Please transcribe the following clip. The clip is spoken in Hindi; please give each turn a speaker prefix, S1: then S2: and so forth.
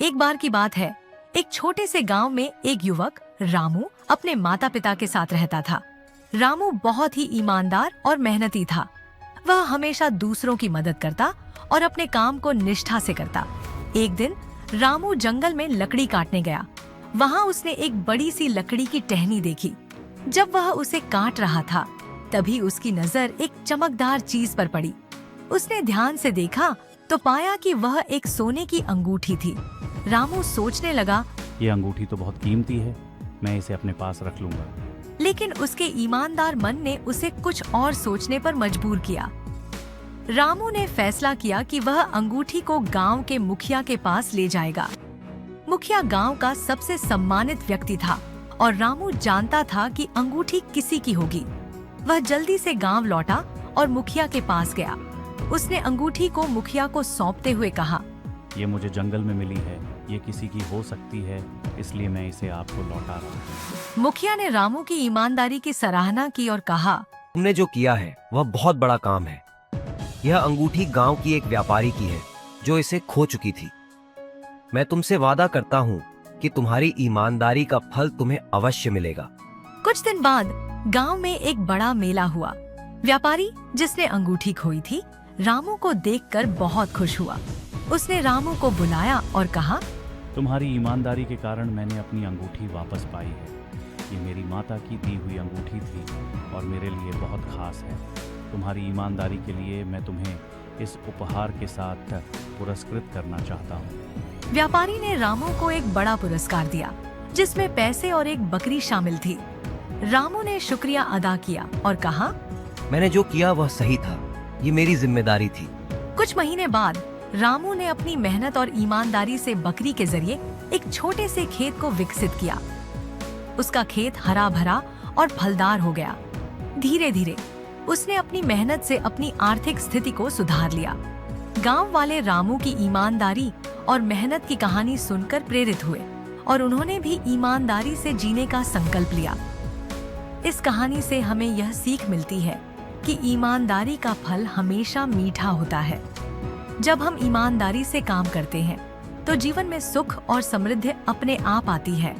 S1: एक बार की बात है, एक छोटे से गांव में एक युवक रामू अपने माता पिता के साथ रहता था। रामू बहुत ही ईमानदार और मेहनती था। वह हमेशा दूसरों की मदद करता और अपने काम को निष्ठा से करता। एक दिन रामू जंगल में लकड़ी काटने गया। वहां उसने एक बड़ी सी लकड़ी की टहनी देखी। जब वह उसे काट रहा था, तभी उसकी नजर एक चमकदार चीज पर पड़ी। उसने ध्यान से देखा तो पाया कि वह एक सोने की अंगूठी थी। रामू सोचने लगा,
S2: ये अंगूठी तो बहुत कीमती है, मैं इसे अपने पास रख लूंगा।
S1: लेकिन उसके ईमानदार मन ने उसे कुछ और सोचने पर मजबूर किया। रामू ने फैसला किया कि वह अंगूठी को गांव के मुखिया के पास ले जाएगा। मुखिया गांव का सबसे सम्मानित व्यक्ति था और रामू जानता था कि अंगूठी किसी की होगी। वह जल्दी से गांव लौटा और मुखिया के पास गया। उसने अंगूठी को मुखिया को सौंपते हुए कहा,
S2: ये मुझे जंगल में मिली है, ये किसी की हो सकती है, इसलिए मैं इसे आपको लौटा रहा हूँ।
S1: मुखिया ने रामू की ईमानदारी की सराहना की और कहा,
S3: तुमने जो किया है वह बहुत बड़ा काम है। यह अंगूठी गांव की एक व्यापारी की है जो इसे खो चुकी थी। मैं तुमसे वादा करता हूँ कि तुम्हारी ईमानदारी का फल तुम्हें अवश्य मिलेगा।
S1: कुछ दिन बाद गांव में एक बड़ा मेला हुआ। व्यापारी जिसने अंगूठी खोई थी, रामू को देखकर बहुत खुश हुआ। उसने रामू को बुलाया और कहा,
S2: तुम्हारी ईमानदारी के कारण मैंने अपनी अंगूठी वापस पाई है। ये मेरी माता की दी हुई अंगूठी थी और मेरे लिए बहुत खास है। तुम्हारी ईमानदारी के लिए मैं तुम्हें इस उपहार के साथ पुरस्कृत करना चाहता हूँ।
S1: व्यापारी ने रामू को एक बड़ा पुरस्कार दिया, जिसमें पैसे और एक बकरी शामिल थी। रामू ने शुक्रिया अदा किया और कहा,
S3: मैंने जो किया वह सही था, ये मेरी जिम्मेदारी थी।
S1: कुछ महीने बाद रामू ने अपनी मेहनत और ईमानदारी से बकरी के जरिए एक छोटे से खेत को विकसित किया। उसका खेत हरा भरा और फलदार हो गया। धीरे धीरे उसने अपनी मेहनत से अपनी आर्थिक स्थिति को सुधार लिया। गांव वाले रामू की ईमानदारी और मेहनत की कहानी सुनकर प्रेरित हुए और उन्होंने भी ईमानदारी से जीने का संकल्प लिया। इस कहानी से हमें यह सीख मिलती है कि ईमानदारी का फल हमेशा मीठा होता है। जब हम ईमानदारी से काम करते हैं, तो जीवन में सुख और समृद्धि अपने आप आती है।